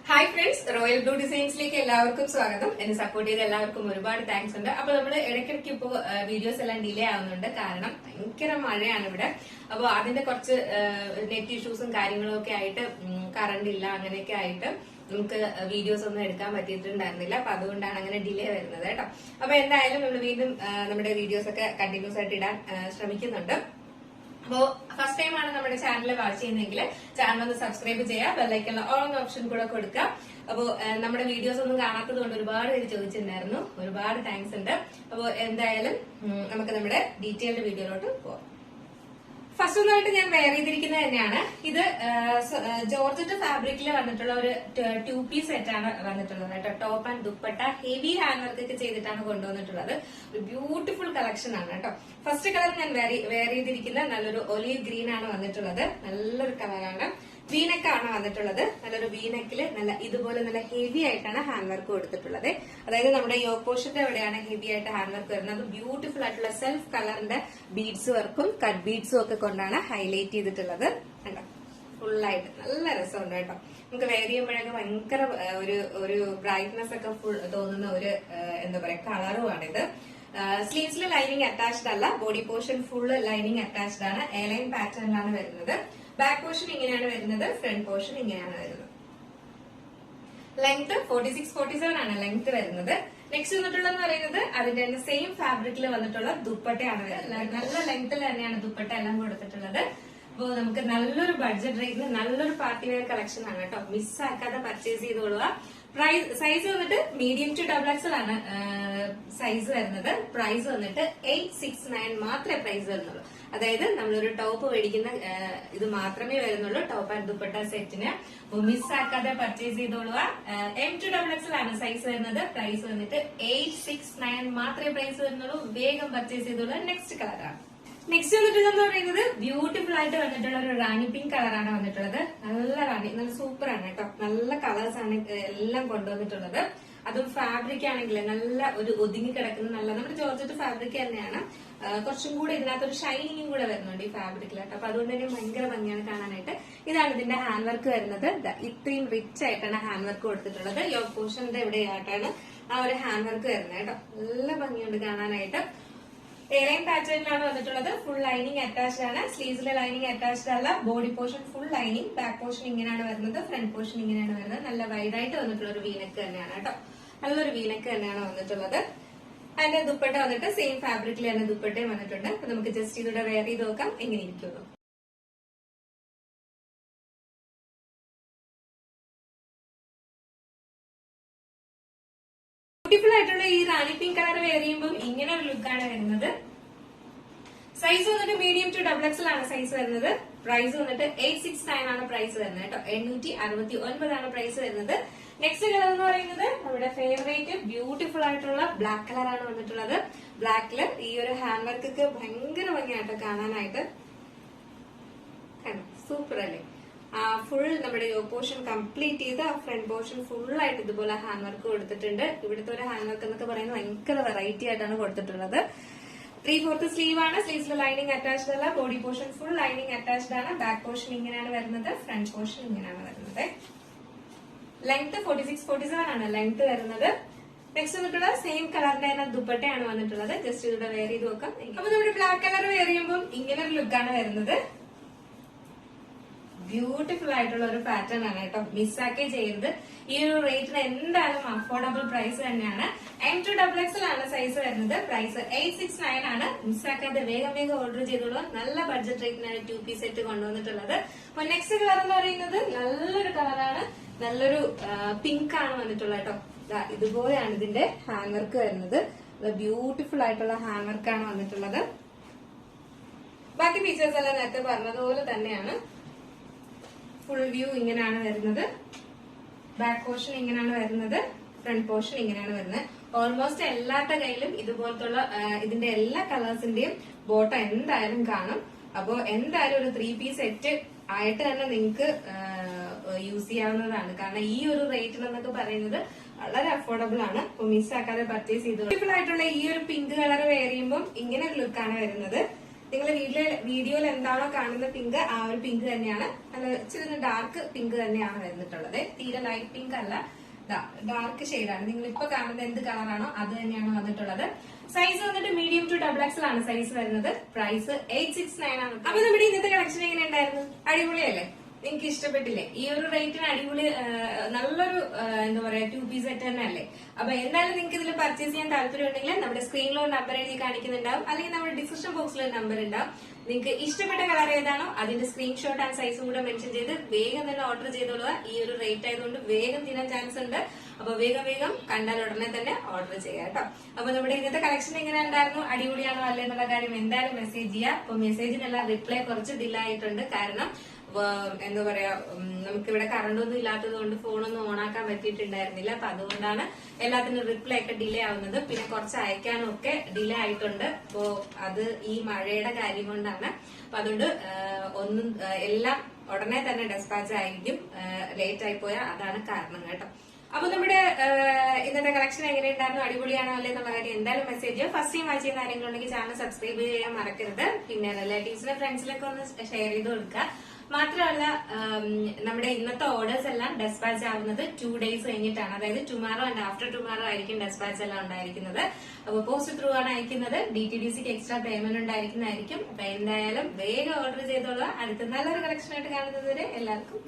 Hi friends, royal blue ഡിസൈൻസിലേക്ക് എല്ലാവർക്കും സ്വാഗതം. എന്നെ സപ്പോർട്ട് ചെയ്ത എല്ലാവർക്കും ഒരുപാട് താങ്ക്സ് ഉണ്ട്. അപ്പൊ നമ്മൾ ഇടയ്ക്കിടയ്ക്ക് ഇപ്പോ വീഡിയോസ് എല്ലാം ഡിലേ ആവുന്നുണ്ട്. കാരണം ഭയങ്കര മഴയാണ് ഇവിടെ. അപ്പോൾ അതിന്റെ കുറച്ച് നെറ്റ് ഇഷ്യൂസും കാര്യങ്ങളും ഒക്കെ ആയിട്ട് കറണ്ട് ഇല്ല, അങ്ങനെയൊക്കെ ആയിട്ട് നമുക്ക് വീഡിയോസ് ഒന്നും എടുക്കാൻ പറ്റിയിട്ടുണ്ടായിരുന്നില്ല. അപ്പൊ അതുകൊണ്ടാണ് അങ്ങനെ ഡിലേ വരുന്നത് കേട്ടോ. അപ്പൊ എന്തായാലും നമ്മൾ വീണ്ടും നമ്മുടെ വീഡിയോസ് ഒക്കെ കണ്ടിന്യൂസ് ആയിട്ട് ഇടാൻ ശ്രമിക്കുന്നുണ്ട്. അപ്പോ ഫസ്റ്റ് ടൈം ആണ് നമ്മുടെ ചാനൽ വാച്ച് ചെയ്യുന്നതെങ്കിൽ ചാനൽ ഒന്ന് സബ്സ്ക്രൈബ് ചെയ്യുക, ബെല്ലൈക്കൺ ഓൾ എന്ന ഓപ്ഷൻ കൂടെ കൊടുക്കുക. അപ്പോ നമ്മുടെ വീഡിയോസ് ഒന്നും കാണാത്തത് കൊണ്ട് ഒരുപാട് പേര് ചോദിച്ചിട്ടുണ്ടായിരുന്നു. ഒരുപാട് താങ്ക്സ് ഉണ്ട്. അപ്പോ എന്തായാലും നമുക്ക് നമ്മുടെ ഡീറ്റെയിൽഡ് വീഡിയോയിലോട്ട് പോവാം. ഫസ്റ്റ് ഒന്നായിട്ട് ഞാൻ വെയർ ചെയ്തിരിക്കുന്നത് തന്നെയാണ്. ഇത് ജോർജറ്റ് ഫാബ്രിക്കിൽ വന്നിട്ടുള്ള ഒരു 2 പീസ് സെറ്റ് ആണ് വന്നിട്ടുള്ളത് കേട്ടോ. Top and dupatta heavy hand work ഒക്കെ ചെയ്തിട്ടാണ് കൊണ്ടുവന്നിട്ടുള്ളത്. ഒരു ബ്യൂട്ടിഫുൾ കളക്ഷൻ ആണ് കേട്ടോ. ഫസ്റ്റ് കളർ ഞാൻ വെയർ ചെയ്തിരിക്കുന്നത് നല്ലൊരു ഒലീവ് ഗ്രീൻ ആണ് വന്നിട്ടുള്ളത്. നല്ലൊരു കളറാണ്. വീനെക്കാണ് വന്നിട്ടുള്ളത്. നല്ലൊരു വീനെക്കില് ഇതുപോലെ നല്ല ഹെവി ആയിട്ടാണ് ഹാൻഡ് വർക്ക് കൊടുത്തിട്ടുള്ളത്. അതായത് നമ്മുടെ യോക്ക് പോർഷന്റെ എവിടെയാണ് ഹെവി ആയിട്ട് ഹാൻഡ് വർക്ക് വരുന്നത്. അത് ബ്യൂട്ടിഫുൾ ആയിട്ടുള്ള സെൽഫ് കളറിന്റെ ബീഡ്സ് വർക്കും കട്ട് ബീഡ്സും ഒക്കെ കൊണ്ടാണ് ഹൈലൈറ്റ് ചെയ്തിട്ടുള്ളത്. കണ്ടോ, ഫുള്ളായിട്ട് നല്ല രസമുണ്ട് കേട്ടോ. നമുക്ക് വെയർ ചെയ്യുമ്പോഴൊക്കെ ഭയങ്കര ഒരു ബ്രൈറ്റ്നെസ് ഒക്കെ ഫുൾ തോന്നുന്ന ഒരു എന്താ പറയാ കളറുമാണിത്. സ്ലീവ്സിൽ ലൈനിങ് അറ്റാച്ച്ഡ് അല്ല. Body portion full lining attached ആണ്. എയർലൈൻ പാറ്റേണിലാണ് വരുന്നത്. ബാക്ക് പോർഷൻ ഇങ്ങനെയാണ് വരുന്നത്. ഫ്രണ്ട് പോർഷൻ ഇങ്ങനെയാണ് വരുന്നത്. ലെങ്ത് 46-47 ആണ് ലെങ്ത് വരുന്നത്. നെക്സ്റ്റ് വന്നിട്ടുള്ളതെന്ന് പറയുന്നത് അതിന്റെ സെയിം ഫാബ്രിക്കിൽ വന്നിട്ടുള്ള ദുപ്പട്ടയാണ് വരുന്നത്. നല്ല ലെങ്ത്തിൽ തന്നെയാണ് ദുപ്പട്ട എല്ലാം കൊടുത്തിട്ടുള്ളത്. അപ്പോ നമുക്ക് നല്ലൊരു ബഡ്ജറ്റ് റേറ്റിൽ നല്ലൊരു പാർട്ടി വെയർ കളക്ഷൻ ആണ് കേട്ടോ. മിസ്സാക്കാതെ പർച്ചേസ് ചെയ്തോളുക. സൈസ് വന്നിട്ട് മീഡിയം ടു XXL ആണ് സൈസ് വരുന്നത്. പ്രൈസ് വന്നിട്ട് 869 മാത്രമേ പ്രൈസ് വരുന്നുള്ളൂ. അതായത് നമ്മളൊരു ടോപ്പ് മേടിക്കുന്ന ഇത് മാത്രമേ വരുന്നുള്ളൂ. ടോപ്പ് ആൻഡ് ദുപ്പട്ട സെറ്റിന് മിസ്സാക്കാതെ പർച്ചേസ് ചെയ്തോളുക. M to XXL ആണ് സൈസ് വരുന്നത്. പ്രൈസ് വന്നിട്ട് 869 മാത്രമേ പ്രൈസ് വരുന്നുള്ളൂ. വേഗം പർച്ചേസ് ചെയ്തോളുക. നെക്സ്റ്റ് കളറാണ്. നെക്സ്റ്റ് വന്നിട്ടുള്ളതെന്ന് പറയുന്നത് ബ്യൂട്ടിഫുൾ ആയിട്ട് വന്നിട്ടുള്ള ഒരു റാണി പിങ്ക് കളറാണ് വന്നിട്ടുള്ളത്. നല്ല സൂപ്പർ ആണ് കേട്ടോ. നല്ല കളേഴ്സ് ആണ് എല്ലാം കൊണ്ടുവന്നിട്ടുള്ളത്. അതും ഫാബ്രിക് ആണെങ്കിൽ നല്ല ഒരു ഒതുങ്ങി കിടക്കുന്ന നല്ല നമ്മുടെ ജോർജറ്റ് ഫാബ്രിക് തന്നെയാണ്. കുറച്ചും കൂടെ ഇതിനകത്തൊരു ഷൈനിങ്ങും കൂടെ വരുന്നുണ്ട് ഈ ഫാബ്രിക്കിൽ കേട്ടോ. അപ്പൊ അതുകൊണ്ട് തന്നെ ഭയങ്കര ഭംഗിയാണ് കാണാനായിട്ട്. ഇതാണ് ഇതിന്റെ ഹാൻഡ് വർക്ക് വരുന്നത്. ഇത്രയും റിച്ച് ആയിട്ടാണ് ഹാൻഡ് വർക്ക് കൊടുത്തിട്ടുള്ളത്. യോക്ക് പോർഷന്റെ എവിടെയായിട്ടാണ് ആ ഒരു ഹാൻഡ് വർക്ക് വരുന്നത് കേട്ടോ. നല്ല ഭംഗിയുണ്ട് കാണാനായിട്ട്. എയർലൈൻ പാറ്റേണിലാണ് വന്നിട്ടുള്ളത്. ഫുൾ ലൈനിങ് അറ്റാച്ച്ഡ് ആണ്. സ്ലീവ്സിലെ ലൈനിങ് അറ്റാച്ച്ഡ് അല്ല. Body portion full lining. Back portion ഇങ്ങനെയാണ് വരുന്നത്. ഫ്രണ്ട് പോർഷൻ ഇങ്ങനെയാണ് വരുന്നത്. നല്ല വൈഡായിട്ട് വന്നിട്ടുള്ള ഒരു വീനക്ക് തന്നെയാണ് കേട്ടോ. നല്ലൊരു വീനക്ക് തന്നെയാണ് വന്നിട്ടുള്ളത്. അതിന്റെ ദുപ്പട്ട വന്നിട്ട് സെയിം ഫാബ്രിക്കിൽ തന്നെ ദുപ്പട്ടയും വന്നിട്ടുണ്ട്. അപ്പൊ നമുക്ക് ജസ്റ്റ് ഇതിവിടെ വെയർ ചെയ്ത് നോക്കാം എങ്ങനെ ഇരിക്കുന്നു. ബ്യൂട്ടിഫുൾ ആയിട്ടുള്ള ഈ റാണി പിങ്ക് കളർ വെയർ ചെയ്യുമ്പോൾ ഇങ്ങനെ ഒരു ലുക്കാണ് വരുന്നത്. സൈസ് വന്നിട്ട് മീഡിയം ടു XXL ആണ് സൈസ് വരുന്നത്. പ്രൈസ് വന്നിട്ട് 869 ആണ് പ്രൈസ് വരുന്നത് കേട്ടോ. 869 ആണ് പ്രൈസ് വരുന്നത്. നെക്സ്റ്റ് കളർ എന്ന് പറയുന്നത് നമ്മുടെ ഫേവറേറ്റ് ബ്യൂട്ടിഫുൾ ആയിട്ടുള്ള ബ്ലാക്ക് കളറാണ് വന്നിട്ടുള്ളത്. ബ്ലാക്കില് ഈ ഒരു ഹാൻഡ് വർക്ക് ഒക്കെ ഭയങ്കര ഭംഗിയായിട്ട് കാണാനായിട്ട്. സൂപ്പർ അല്ലേ. ഫുൾ നമ്മുടെ യോക്ക് പോർഷൻ കംപ്ലീറ്റ് ചെയ്ത് ഫ്രണ്ട് പോർഷൻ ഫുൾ ആയിട്ട് ഇതുപോലെ ഹാൻഡ് വർക്ക് കൊടുത്തിട്ടുണ്ട്. ഇവിടുത്തെ ഒരു ഹാൻഡ് വർക്ക് എന്നൊക്കെ പറയുന്നത് ഭയങ്കര വെറൈറ്റി ആയിട്ടാണ് കൊടുത്തിട്ടുള്ളത്. 3/4 സ്ലീവ് ആണ്. സ്ലീവ്സിൽ ലൈനിങ് അറ്റാച്ച്ഡ് അല്ല. Body portion full lining attached ആണ്. ബാക്ക് പോർഷൻ ഇങ്ങനെയാണ് വരുന്നത്. ഫ്രണ്ട് പോർഷൻ ഇങ്ങനെയാണ് വരുന്നത്. ലെങ്ത് 46-47 ആണ് ലെങ്ത് വരുന്നത്. നെക്സ്റ്റ് വന്നിട്ടുള്ള സെയിം കളറിന്റെ തന്നെ ദുപ്പട്ടയാണ് വന്നിട്ടുള്ളത്. ജസ്റ്റ് ഇവിടെ വെയർ ചെയ്ത് നോക്കാം. അപ്പൊ നമ്മുടെ ബ്ലാക്ക് കളർ വെയർ ചെയ്യുമ്പോൾ ഇങ്ങനെ ഒരു ലുക്കാണ് വരുന്നത്. ബ്യൂട്ടിഫുൾ ആയിട്ടുള്ള ഒരു പാറ്റേൺ ആണ് കേട്ടോ. മിസ്സാക്കേ ചെയ്യരുത്. ഈ ഒരു റേറ്റിന് എന്തായാലും അഫോർഡബിൾ പ്രൈസ് തന്നെയാണ്. M to XXL ആണ് സൈസ് വരുന്നത്. പ്രൈസ് 869 ആണ്. മിസ്സാക്കാതെ വേഗം ഓർഡർ ചെയ്തോളൂ. നല്ല ബഡ്ജറ്റ് റേറ്റിനാണ് 2 പീസ് സെറ്റ് കൊണ്ടുവന്നിട്ടുള്ളത്. അപ്പൊ നെക്സ്റ്റ് കളർ എന്ന് പറയുന്നത് നല്ലൊരു കളറാണ്. നല്ലൊരു പിങ്ക് ആണ് വന്നിട്ടുള്ളത് കേട്ടോ. ഇതുപോലെയാണ് ഇതിന്റെ ഹാൻഡ് വർക്ക് വരുന്നത്. ബ്യൂട്ടിഫുൾ ആയിട്ടുള്ള ഹാൻഡ് വർക്കാണ് വന്നിട്ടുള്ളത്. ബാക്കി ഫീച്ചേഴ്സ് എല്ലാം നേരത്തെ പറഞ്ഞതുപോലെ തന്നെയാണ്. ഫുൾ വ്യൂ ഇങ്ങനെയാണ് വരുന്നത്. ബാക്ക് പോർഷൻ ഇങ്ങനെയാണ് വരുന്നത്. ഫ്രണ്ട് പോർഷൻ ഇങ്ങനെയാണ് വരുന്നത്. ഓൾമോസ്റ്റ് എല്ലാവരുടെ കയ്യിലും ഇതുപോലത്തുള്ള ഇതിന്റെ എല്ലാ കളേഴ്സിന്റെയും ബോട്ടം എന്തായാലും കാണും. അപ്പോ എന്തായാലും ഒരു 3 പീസ് സെറ്റ് ആയിട്ട് തന്നെ നിങ്ങൾക്ക് യൂസ് ചെയ്യാവുന്നതാണ്. കാരണം ഈ ഒരു റേറ്റിൽ എന്നൊക്കെ പറയുന്നത് വളരെ അഫോർഡബിൾ ആണ്. അപ്പൊ മിസ്സാക്കാതെ പർച്ചേസ് ചെയ്തു. ബ്യൂട്ടിഫുൾ ആയിട്ടുള്ള ഈ ഒരു പിങ്ക് കളർ വെയർ ചെയ്യുമ്പോൾ ഇങ്ങനെ ഒരു ലുക്കാണ് വരുന്നത്. നിങ്ങൾ വീഡിയോയിൽ എന്താണോ കാണുന്ന പിങ്ക് ആ ഒരു പിങ്ക് തന്നെയാണ്. നല്ല ഇച്ചിരി ഡാർക്ക് പിങ്ക് തന്നെയാണ് വരുന്നിട്ടുള്ളത്. തീരെ ലൈറ്റ് പിങ്ക് അല്ല, ഡാർക്ക് ഷെയ്ഡാണ്. നിങ്ങൾ ഇപ്പൊ കാണുന്ന എന്ത് കളറാണോ അത് തന്നെയാണ് വന്നിട്ടുള്ളത്. സൈസ് വന്നിട്ട് മീഡിയം ടു XXL ആണ് സൈസ് വരുന്നത്. പ്രൈസ് 869 ആണ്. അപ്പൊ നമ്മുടെ ഇന്നത്തെ കളക്ഷൻ എങ്ങനെ ഉണ്ടായിരുന്നു? അടിപൊളിയല്ലേ? നിങ്ങൾക്ക് ഇഷ്ടപ്പെട്ടില്ലേ? ഈ ഒരു റേറ്റിന് അടിപൊളി നല്ലൊരു എന്താ പറയാ 2 പീസ് സെറ്റ് തന്നെ അല്ലേ? അപ്പൊ എന്തായാലും നിങ്ങൾക്ക് ഇതിൽ പർച്ചേസ് ചെയ്യാൻ താല്പര്യം ഉണ്ടെങ്കിൽ നമ്മുടെ സ്ക്രീനിൽ ഒരു നമ്പർ എഴുതി കാണിക്കുന്നുണ്ടാവും, അല്ലെങ്കിൽ നമ്മുടെ ഡിസ്ക്രിപ്ഷൻ ബോക്സിൽ ഒരു നമ്പർ ഉണ്ടാവും. നിങ്ങൾക്ക് ഇഷ്ടപ്പെട്ട കളർ ഏതാണോ അതിന്റെ സ്ക്രീൻഷോട്ട് ആൻഡ് സൈസും കൂടെ മെൻഷൻ ചെയ്ത് വേഗം തന്നെ ഓർഡർ ചെയ്തോളുക. ഈ ഒരു റേറ്റ് ആയതുകൊണ്ട് വേഗം തീരാൻ ചാൻസ് ഉണ്ട്. അപ്പൊ വേഗം കണ്ടാൽ ഉടനെ തന്നെ ഓർഡർ ചെയ്യാം കേട്ടോ. അപ്പൊ നമ്മുടെ ഇന്നത്തെ കളക്ഷൻ എങ്ങനെ ഉണ്ടായിരുന്നു? അടിപൊളിയാണോ അല്ലേ എന്നുള്ള കാര്യം എന്തായാലും മെസ്സേജ് ചെയ്യാം. അപ്പൊ മെസ്സേജിനെല്ലാം റിപ്ലൈ കുറച്ച് ഡിലേ ആയിട്ടുണ്ട്. കാരണം എന്താ പറയാ, നമുക്കിവിടെ കറണ്ടൊന്നും ഇല്ലാത്തത് കൊണ്ട് ഫോണൊന്നും ഓണാക്കാൻ പറ്റിയിട്ടുണ്ടായിരുന്നില്ല. അപ്പൊ അതുകൊണ്ടാണ് എല്ലാത്തിനും റിപ്ലൈ ഒക്കെ ഡിലേ ആവുന്നത്. പിന്നെ കുറച്ച് അയക്കാനും ഒക്കെ ഡിലേ ആയിട്ടുണ്ട്. അപ്പോ അത് ഈ മഴയുടെ കാര്യം കൊണ്ടാണ്. അപ്പൊ അതുകൊണ്ട് എല്ലാം ഉടനെ തന്നെ ഡെസ്പാച്ച് ആയിരിക്കും. ലേറ്റ് ആയി പോയാൽ അതാണ് കാരണം കേട്ടോ. അപ്പൊ നമ്മുടെ ഇന്നത്തെ കളക്ഷൻ എങ്ങനെയുണ്ടായിരുന്നു? അടിപൊളിയാണോ അല്ലേ എന്നുള്ള കാര്യം എന്തായാലും മെസ്സേജ് ചെയ്യുക. ഫസ്റ്റ് ടൈം വാച്ച് ചെയ്യുന്ന ആരെങ്കിലും ഉണ്ടെങ്കിൽ ചാനൽ സബ്സ്ക്രൈബ് ചെയ്യാൻ മറക്കരുത്. പിന്നെ റിലേറ്റീവ്സിനെ ഫ്രണ്ട്സിലൊക്കെ ഒന്ന് ഷെയർ ചെയ്ത് കൊടുക്കുക. മാത്രമല്ല നമ്മുടെ ഇന്നത്തെ ഓർഡേഴ്സ് എല്ലാം ഡെസ്പാച്ച് ആവുന്നത് 2 days കഴിഞ്ഞിട്ടാണ്. അതായത് ടുമാറോ ആൻഡ് ആഫ്റ്റർ ടുമാറോ ആയിരിക്കും ഡെസ്പാച്ച് എല്ലാം ഉണ്ടായിരിക്കുന്നത്. അപ്പൊ പോസ്റ്റ് ത്രൂ ആണ് അയക്കുന്നത്. DTDCക്ക് എക്സ്ട്രാ പേയ്മെന്റ് ഉണ്ടായിരിക്കുന്നതായിരിക്കും. അപ്പൊ എന്തായാലും വേഗം ഓർഡർ ചെയ്തോളുക. അടുത്ത നല്ലൊരു കളക്ഷൻ ആയിട്ട് കാണുന്നത് വരെ എല്ലാവർക്കും